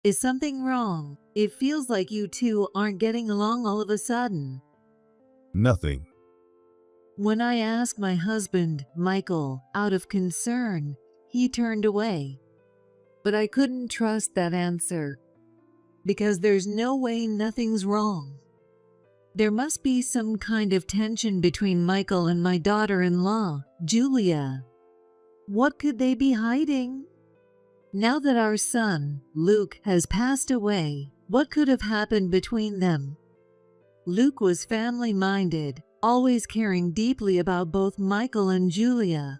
Is something wrong? It feels like you two aren't getting along all of a sudden. Nothing. When I asked my husband, Michael, out of concern, he turned away. But I couldn't trust that answer. Because there's no way nothing's wrong. There must be some kind of tension between Michael and my daughter-in-law, Julia. What could they be hiding? Now that our son, Luke, has passed away, what could have happened between them? Luke was family-minded, always caring deeply about both Michael and Julia.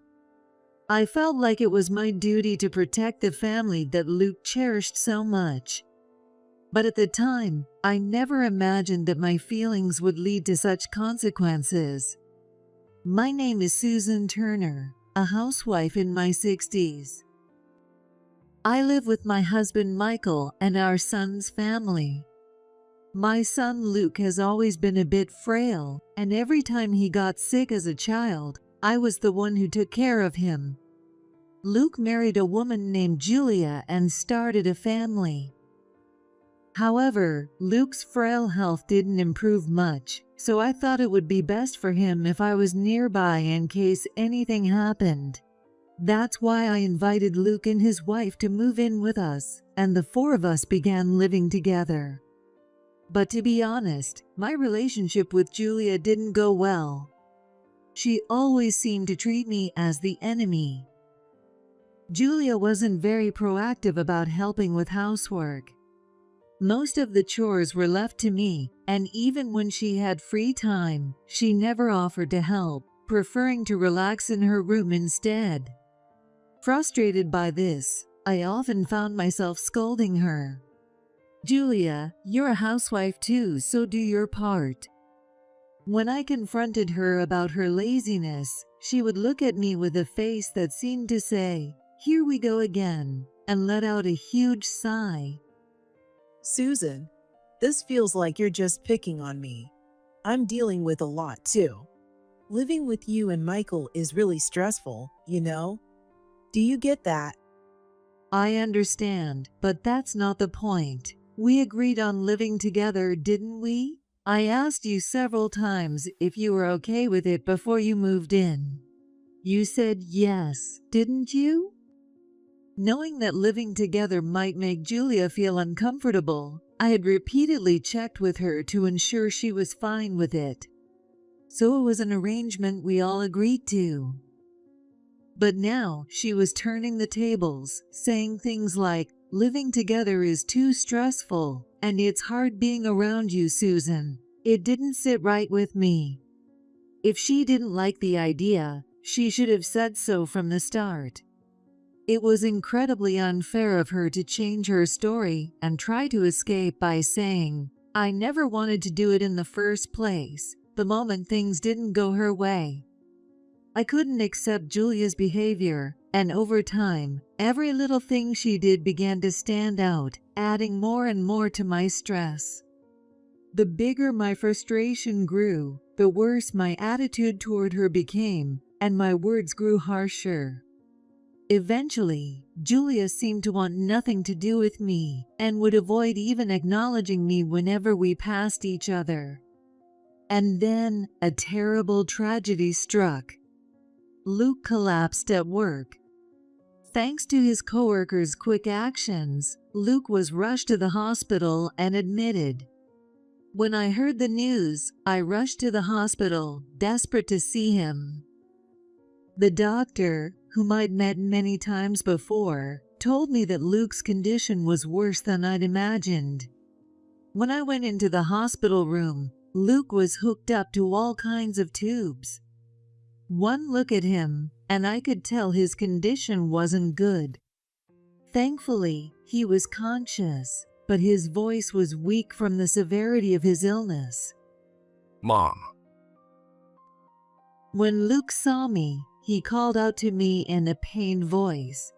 I felt like it was my duty to protect the family that Luke cherished so much. But at the time, I never imagined that my feelings would lead to such consequences. My name is Susan Turner, a housewife in my 60s. I live with my husband Michael and our son's family. My son Luke has always been a bit frail, and every time he got sick as a child, I was the one who took care of him. Luke married a woman named Julia and started a family. However, Luke's frail health didn't improve much, so I thought it would be best for him if I was nearby in case anything happened. That's why I invited Luke and his wife to move in with us, and the four of us began living together. But to be honest, my relationship with Julia didn't go well. She always seemed to treat me as the enemy. Julia wasn't very proactive about helping with housework. Most of the chores were left to me, and even when she had free time, she never offered to help, preferring to relax in her room instead. Frustrated by this, I often found myself scolding her. "Julia, you're a housewife too, so do your part." When I confronted her about her laziness, she would look at me with a face that seemed to say, "Here we go again," and let out a huge sigh. Susan, this feels like you're just picking on me. I'm dealing with a lot too. Living with you and Michael is really stressful, you know? Do you get that? I understand, but that's not the point. We agreed on living together, didn't we? I asked you several times if you were okay with it before you moved in. You said yes, didn't you? Knowing that living together might make Julia feel uncomfortable, I had repeatedly checked with her to ensure she was fine with it. So it was an arrangement we all agreed to. But now she was turning the tables, saying things like, "Living together is too stressful, and it's hard being around you, Susan." It didn't sit right with me. If she didn't like the idea, she should have said so from the start. It was incredibly unfair of her to change her story and try to escape by saying, "I never wanted to do it in the first place," the moment things didn't go her way. I couldn't accept Julia's behavior, and over time, every little thing she did began to stand out, adding more and more to my stress. The bigger my frustration grew, the worse my attitude toward her became, and my words grew harsher. Eventually, Julia seemed to want nothing to do with me and would avoid even acknowledging me whenever we passed each other. And then a terrible tragedy struck. Luke collapsed at work. Thanks to his coworkers' quick actions, Luke was rushed to the hospital and admitted. When I heard the news, I rushed to the hospital, desperate to see him. The doctor, whom I'd met many times before, told me that Luke's condition was worse than I'd imagined. When I went into the hospital room, Luke was hooked up to all kinds of tubes. One look at him, and I could tell his condition wasn't good. Thankfully, he was conscious, but his voice was weak from the severity of his illness. Mom. When Luke saw me, he called out to me in a pained voice.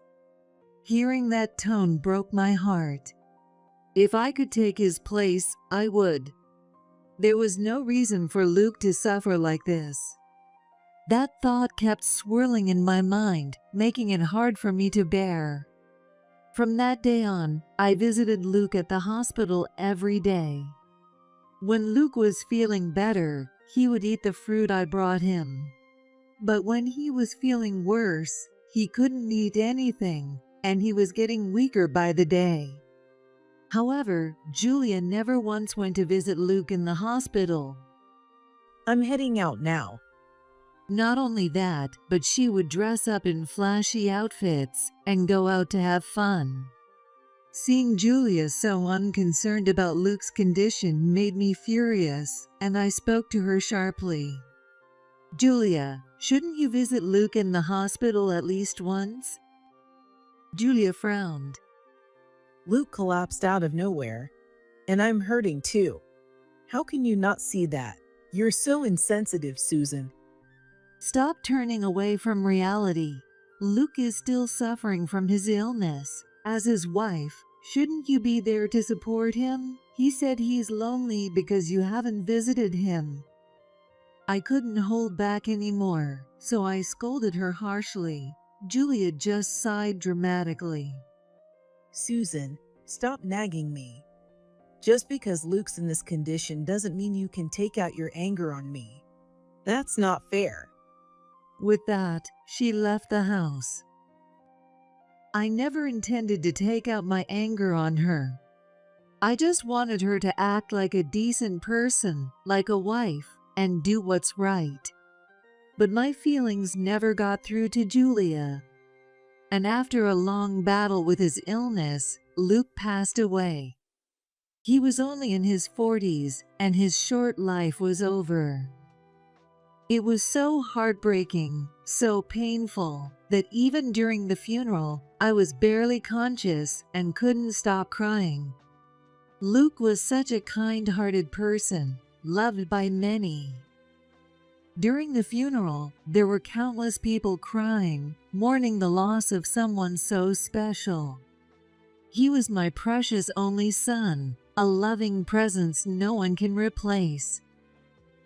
Hearing that tone broke my heart. If I could take his place, I would. There was no reason for Luke to suffer like this. That thought kept swirling in my mind, making it hard for me to bear. From that day on, I visited Luke at the hospital every day. When Luke was feeling better, he would eat the fruit I brought him. But when he was feeling worse, he couldn't eat anything, and he was getting weaker by the day. However, Julia never once went to visit Luke in the hospital. I'm heading out now. Not only that, but she would dress up in flashy outfits and go out to have fun. Seeing Julia so unconcerned about Luke's condition made me furious, and I spoke to her sharply. "Julia, shouldn't you visit Luke in the hospital at least once?" Julia frowned. Luke collapsed out of nowhere, and I'm hurting too. How can you not see that? You're so insensitive, Susan. Stop turning away from reality. Luke is still suffering from his illness. As his wife, shouldn't you be there to support him? He said he's lonely because you haven't visited him. I couldn't hold back anymore, so I scolded her harshly. Julia just sighed dramatically. Susan, stop nagging me. Just because Luke's in this condition doesn't mean you can take out your anger on me. That's not fair. With that, she left the house. I never intended to take out my anger on her. I just wanted her to act like a decent person, like a wife, and do what's right. But my feelings never got through to Julia. And after a long battle with his illness, Luke passed away. He was only in his 40s, and his short life was over. It was so heartbreaking, so painful, that even during the funeral, I was barely conscious and couldn't stop crying. Luke was such a kind-hearted person, loved by many. During the funeral, there were countless people crying, mourning the loss of someone so special. He was my precious only son, a loving presence no one can replace.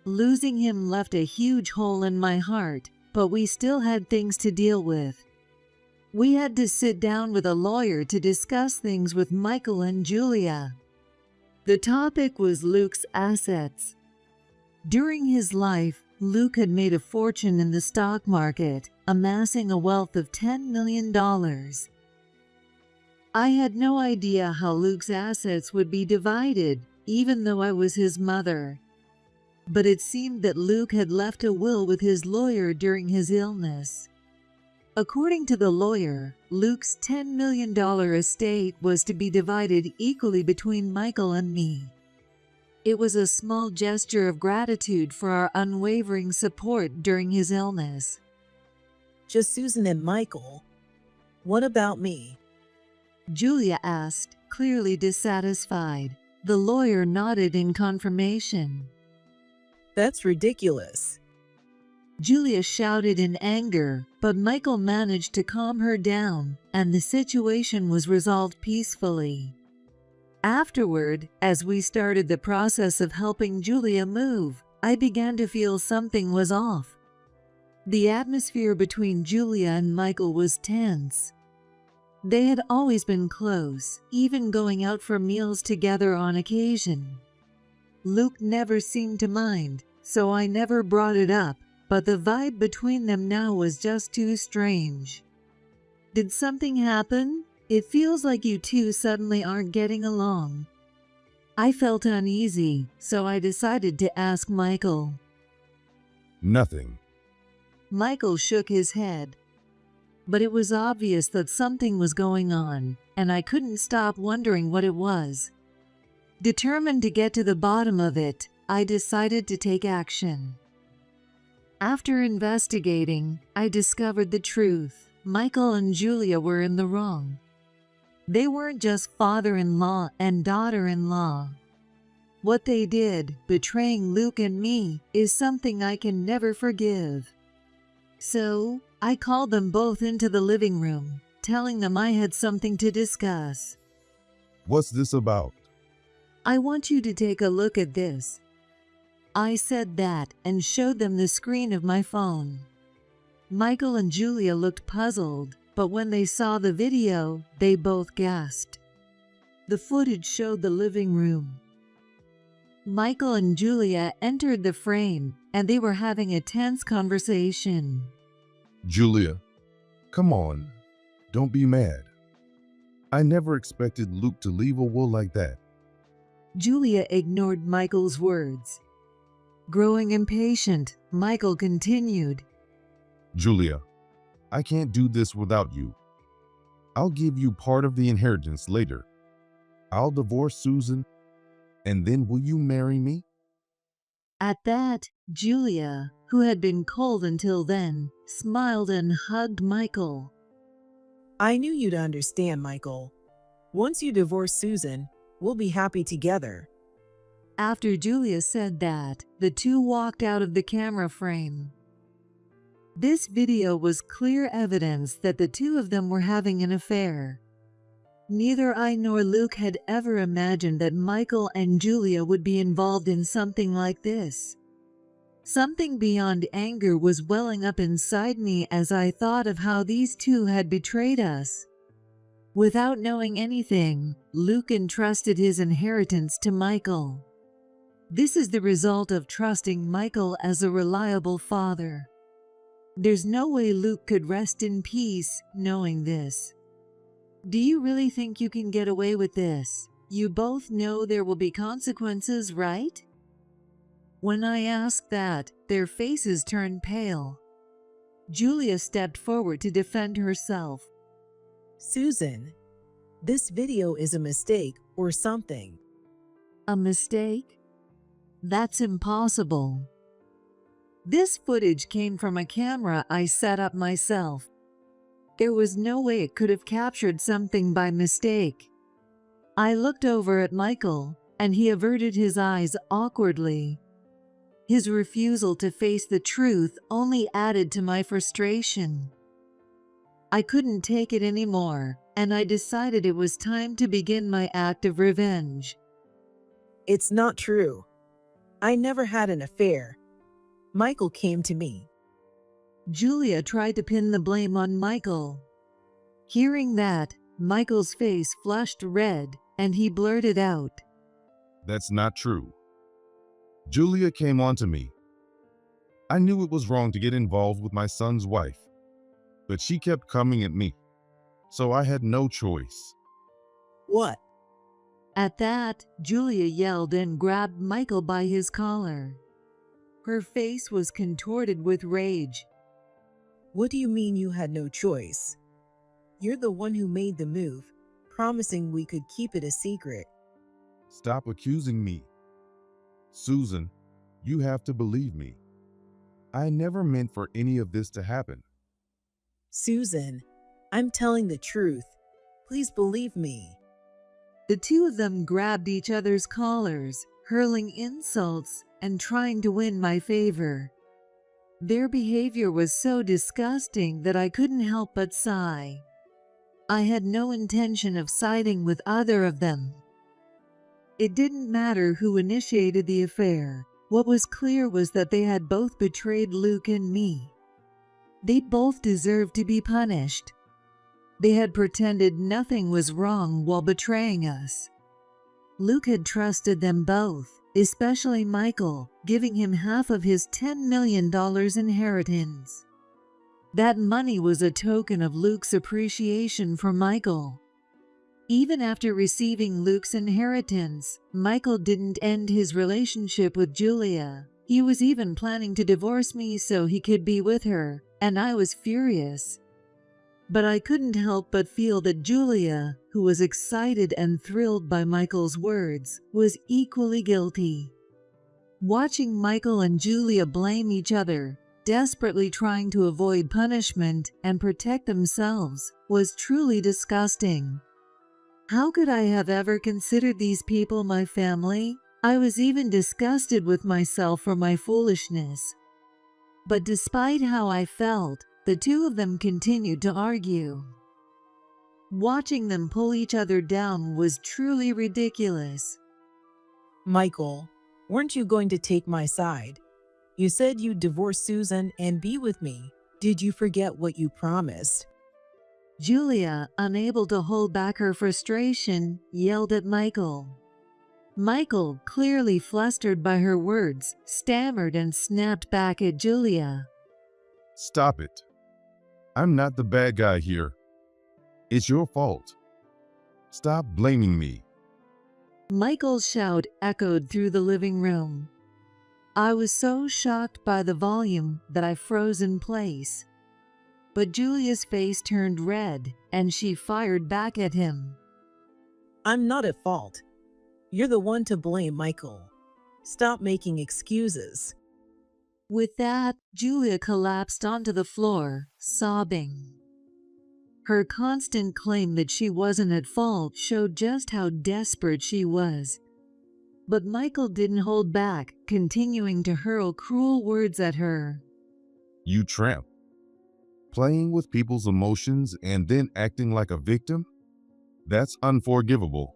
Losing him left a huge hole in my heart, but we still had things to deal with. We had to sit down with a lawyer to discuss things with Michael and Julia. The topic was Luke's assets. During his life, Luke had made a fortune in the stock market, amassing a wealth of $10 million. I had no idea how Luke's assets would be divided, even though I was his mother. But it seemed that Luke had left a will with his lawyer during his illness. According to the lawyer, Luke's $10 million estate was to be divided equally between Michael and me. It was a small gesture of gratitude for our unwavering support during his illness. Just Susan and Michael. What about me? Julia asked, clearly dissatisfied. The lawyer nodded in confirmation. That's ridiculous. Julia shouted in anger, but Michael managed to calm her down, and the situation was resolved peacefully. Afterward, as we started the process of helping Julia move, I began to feel something was off. The atmosphere between Julia and Michael was tense. They had always been close, even going out for meals together on occasion. Luke never seemed to mind, so I never brought it up, but the vibe between them now was just too strange. Did something happen? It feels like you two suddenly aren't getting along. I felt uneasy, so I decided to ask Michael. Nothing. Michael shook his head. But it was obvious that something was going on, and I couldn't stop wondering what it was. Determined to get to the bottom of it, I decided to take action. After investigating, I discovered the truth. Michael and Julia were in the wrong. They weren't just father-in-law and daughter-in-law. What they did, betraying Luke and me, is something I can never forgive. So, I called them both into the living room, telling them I had something to discuss. What's this about? I want you to take a look at this. I said that and showed them the screen of my phone. Michael and Julia looked puzzled. but when they saw the video, they both gasped. The footage showed the living room. Michael and Julia entered the frame, and they were having a tense conversation. Julia, come on. Don't be mad. I never expected Luke to leave a will like that. Julia ignored Michael's words. Growing impatient, Michael continued. Julia, I can't do this without you. I'll give you part of the inheritance later. I'll divorce Susan, and then will you marry me? At that, Julia, who had been cold until then, smiled and hugged Michael. I knew you'd understand, Michael. Once you divorce Susan, we'll be happy together. After Julia said that, the two walked out of the camera frame. This video was clear evidence that the two of them were having an affair. Neither I nor Luke had ever imagined that Michael and Julia would be involved in something like this. Something beyond anger was welling up inside me as I thought of how these two had betrayed us. Without knowing anything, Luke entrusted his inheritance to Michael. This is the result of trusting Michael as a reliable father. There's no way Luke could rest in peace knowing this. Do you really think you can get away with this? You both know there will be consequences, right? When I asked that, their faces turned pale. Julia stepped forward to defend herself. Susan, this video is a mistake or something. A mistake? That's impossible. This footage came from a camera I set up myself. There was no way it could have captured something by mistake. I looked over at Michael, and he averted his eyes awkwardly. His refusal to face the truth only added to my frustration. I couldn't take it anymore, and I decided it was time to begin my act of revenge. It's not true. I never had an affair. Michael came to me. Julia tried to pin the blame on Michael. Hearing that, Michael's face flushed red, and he blurted out, That's not true. Julia came on to me. I knew it was wrong to get involved with my son's wife, but she kept coming at me, so I had no choice. What? At that, Julia yelled and grabbed Michael by his collar. Her face was contorted with rage. What do you mean you had no choice? You're the one who made the move, promising we could keep it a secret. Stop accusing me. Susan, you have to believe me. I never meant for any of this to happen. Susan, I'm telling the truth. Please believe me. The two of them grabbed each other's collars, hurling insults and trying to win my favor. Their behavior was so disgusting that I couldn't help but sigh. I had no intention of siding with either of them. It didn't matter who initiated the affair. What was clear was that they had both betrayed Luke and me. They both deserved to be punished. They had pretended nothing was wrong while betraying us. Luke had trusted them both, especially Michael, giving him half of his $10 million inheritance. That money was a token of Luke's appreciation for Michael. Even after receiving Luke's inheritance, Michael didn't end his relationship with Julia. He was even planning to divorce me so he could be with her, and I was furious. But I couldn't help but feel that Julia, who was excited and thrilled by Michael's words, was equally guilty. Watching Michael and Julia blame each other, desperately trying to avoid punishment and protect themselves, was truly disgusting. How could I have ever considered these people my family? I was even disgusted with myself for my foolishness. But despite how I felt, the two of them continued to argue. Watching them pull each other down was truly ridiculous. Michael, weren't you going to take my side? You said you'd divorce Susan and be with me. Did you forget what you promised? Julia, unable to hold back her frustration, yelled at Michael. Michael, clearly flustered by her words, stammered and snapped back at Julia. Stop it. I'm not the bad guy here. It's your fault. Stop blaming me. Michael's shout echoed through the living room. I was so shocked by the volume that I froze in place. But Julia's face turned red, and she fired back at him. I'm not at fault. You're the one to blame, Michael. Stop making excuses. With that, Julia collapsed onto the floor, sobbing. Her constant claim that she wasn't at fault showed just how desperate she was. But Michael didn't hold back, continuing to hurl cruel words at her. You tramp. Playing with people's emotions and then acting like a victim? That's unforgivable.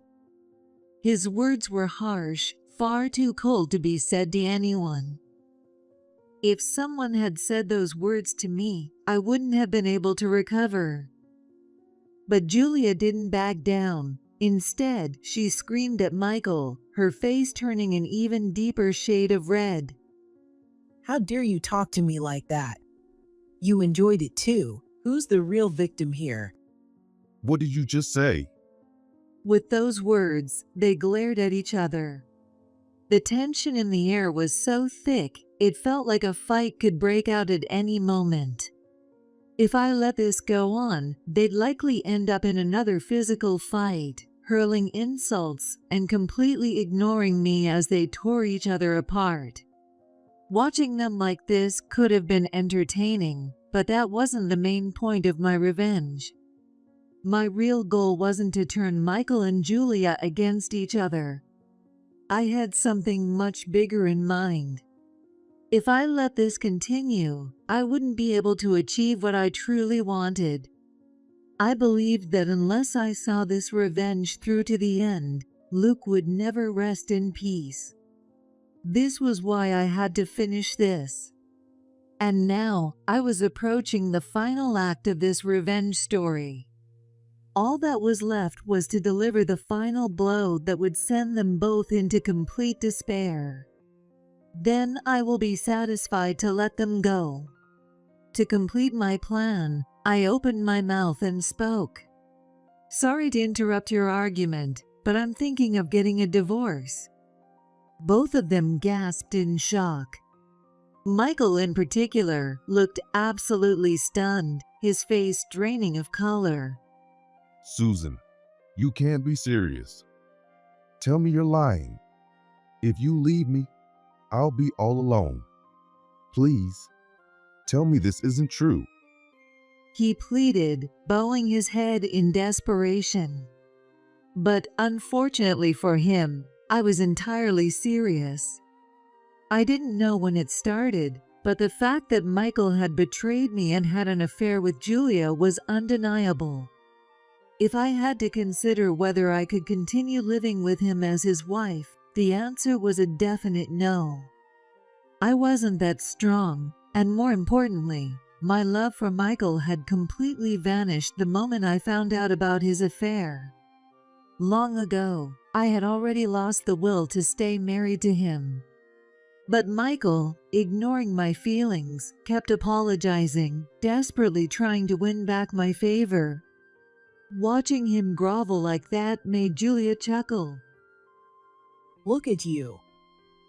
His words were harsh, far too cold to be said to anyone. If someone had said those words to me, I wouldn't have been able to recover. But Julia didn't back down. Instead, she screamed at Michael, her face turning an even deeper shade of red. How dare you talk to me like that? You enjoyed it too. Who's the real victim here? What did you just say? With those words, they glared at each other. The tension in the air was so thick, it felt like a fight could break out at any moment. If I let this go on, they'd likely end up in another physical fight, hurling insults and completely ignoring me as they tore each other apart. Watching them like this could have been entertaining, but that wasn't the main point of my revenge. My real goal wasn't to turn Michael and Julia against each other. I had something much bigger in mind. If I let this continue, I wouldn't be able to achieve what I truly wanted. I believed that unless I saw this revenge through to the end, Luke would never rest in peace. This was why I had to finish this. And now, I was approaching the final act of this revenge story. All that was left was to deliver the final blow that would send them both into complete despair. Then I will be satisfied to let them go. To complete my plan, I opened my mouth and spoke. Sorry to interrupt your argument, but I'm thinking of getting a divorce. Both of them gasped in shock. Michael, in particular, looked absolutely stunned, his face draining of color. Susan, you can't be serious. Tell me you're lying. If you leave me, I'll be all alone. Please, tell me this isn't true. He pleaded, bowing his head in desperation. But unfortunately for him, I was entirely serious. I didn't know when it started, but the fact that Michael had betrayed me and had an affair with Julia was undeniable. If I had to consider whether I could continue living with him as his wife, the answer was a definite no. I wasn't that strong, and more importantly, my love for Michael had completely vanished the moment I found out about his affair. Long ago, I had already lost the will to stay married to him. But Michael, ignoring my feelings, kept apologizing, desperately trying to win back my favor. Watching him grovel like that made Julia chuckle. Look at you.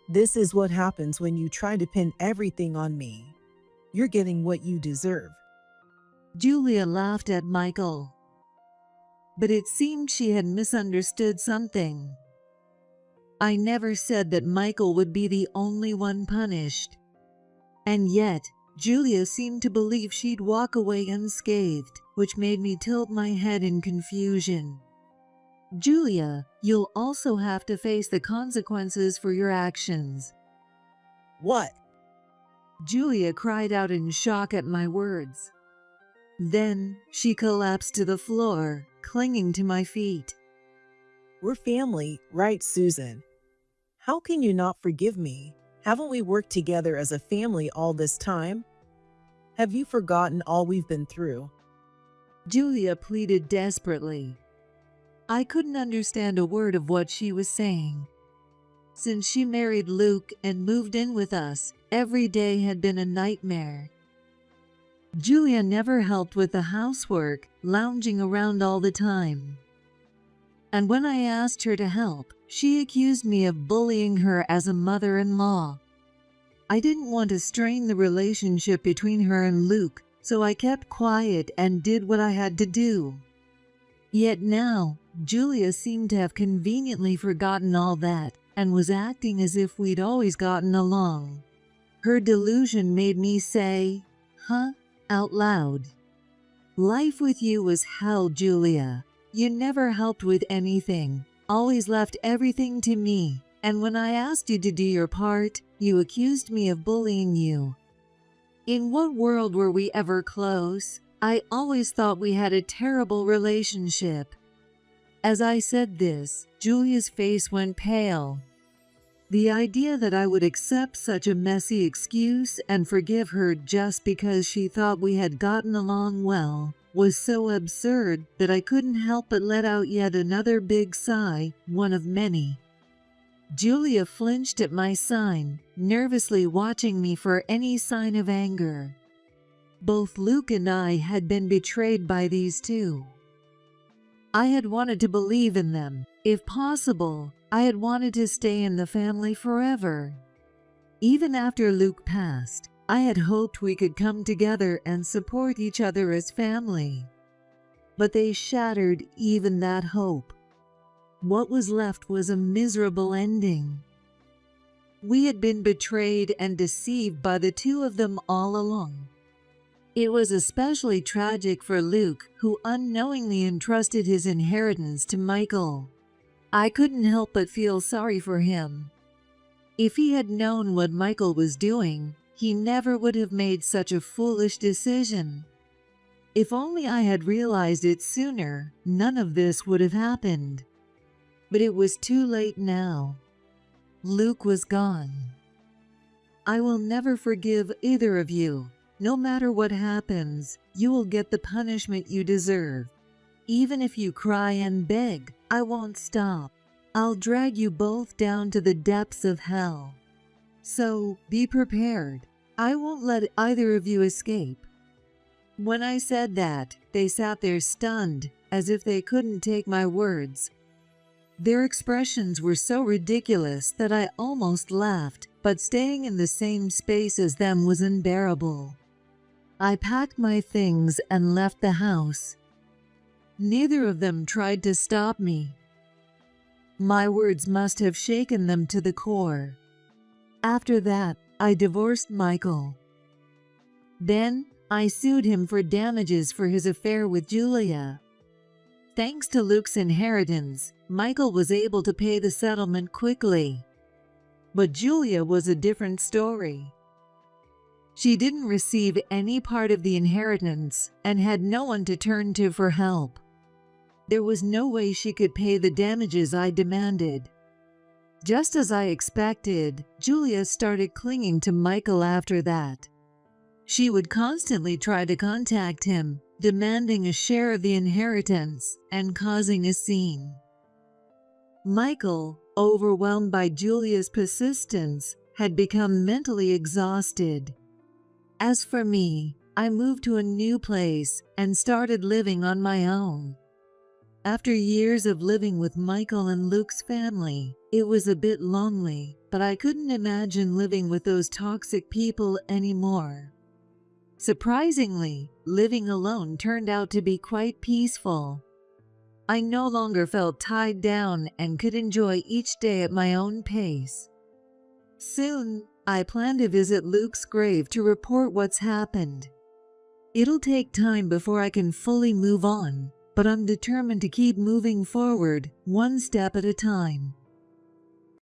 This is what happens when you try to pin everything on me. You're getting what you deserve. Julia laughed at Michael. But it seemed she had misunderstood something. I never said that Michael would be the only one punished. And yet, Julia seemed to believe she'd walk away unscathed, which made me tilt my head in confusion. Julia, you'll also have to face the consequences for your actions. What? Julia cried out in shock at my words. Then she collapsed to the floor, clinging to my feet. We're family, right, Susan? How can you not forgive me? Haven't we worked together as a family all this time? Have you forgotten all we've been through? Julia pleaded desperately. I couldn't understand a word of what she was saying. Since she married Luke and moved in with us, every day had been a nightmare. Julia never helped with the housework, lounging around all the time. And when I asked her to help, she accused me of bullying her as a mother-in-law. I didn't want to strain the relationship between her and Luke, so I kept quiet and did what I had to do. Yet now, Julia seemed to have conveniently forgotten all that and was acting as if we'd always gotten along. Her delusion made me say, "Huh?" out loud. Life with you was hell, Julia. You never helped with anything, always left everything to me, and when I asked you to do your part, you accused me of bullying you. In what world were we ever close? I always thought we had a terrible relationship." As I said this, Julia's face went pale. The idea that I would accept such a messy excuse and forgive her just because she thought we had gotten along well was so absurd that I couldn't help but let out yet another big sigh, one of many. Julia flinched at my sign, nervously watching me for any sign of anger. Both Luke and I had been betrayed by these two. I had wanted to believe in them. If possible, I had wanted to stay in the family forever. Even after Luke passed, I had hoped we could come together and support each other as family. But they shattered even that hope. What was left was a miserable ending. We had been betrayed and deceived by the two of them all along. It was especially tragic for Luke, who unknowingly entrusted his inheritance to Michael. I couldn't help but feel sorry for him. If he had known what Michael was doing, he never would have made such a foolish decision. If only I had realized it sooner, none of this would have happened. But it was too late now. Luke was gone. I will never forgive either of you. No matter what happens, you will get the punishment you deserve. Even if you cry and beg, I won't stop. I'll drag you both down to the depths of hell. So, be prepared. I won't let either of you escape." When I said that, they sat there stunned, as if they couldn't take my words. Their expressions were so ridiculous that I almost laughed, but staying in the same space as them was unbearable. I packed my things and left the house. Neither of them tried to stop me. My words must have shaken them to the core. After that, I divorced Michael. Then, I sued him for damages for his affair with Julia. Thanks to Luke's inheritance, Michael was able to pay the settlement quickly. But Julia was a different story. She didn't receive any part of the inheritance and had no one to turn to for help. There was no way she could pay the damages I demanded. Just as I expected, Julia started clinging to Michael after that. She would constantly try to contact him, demanding a share of the inheritance and causing a scene. Michael, overwhelmed by Julia's persistence, had become mentally exhausted. As for me, I moved to a new place and started living on my own. After years of living with Michael and Luke's family, it was a bit lonely, but I couldn't imagine living with those toxic people anymore. Surprisingly, living alone turned out to be quite peaceful. I no longer felt tied down and could enjoy each day at my own pace. Soon, I plan to visit Luke's grave to report what's happened. It'll take time before I can fully move on, but I'm determined to keep moving forward, one step at a time.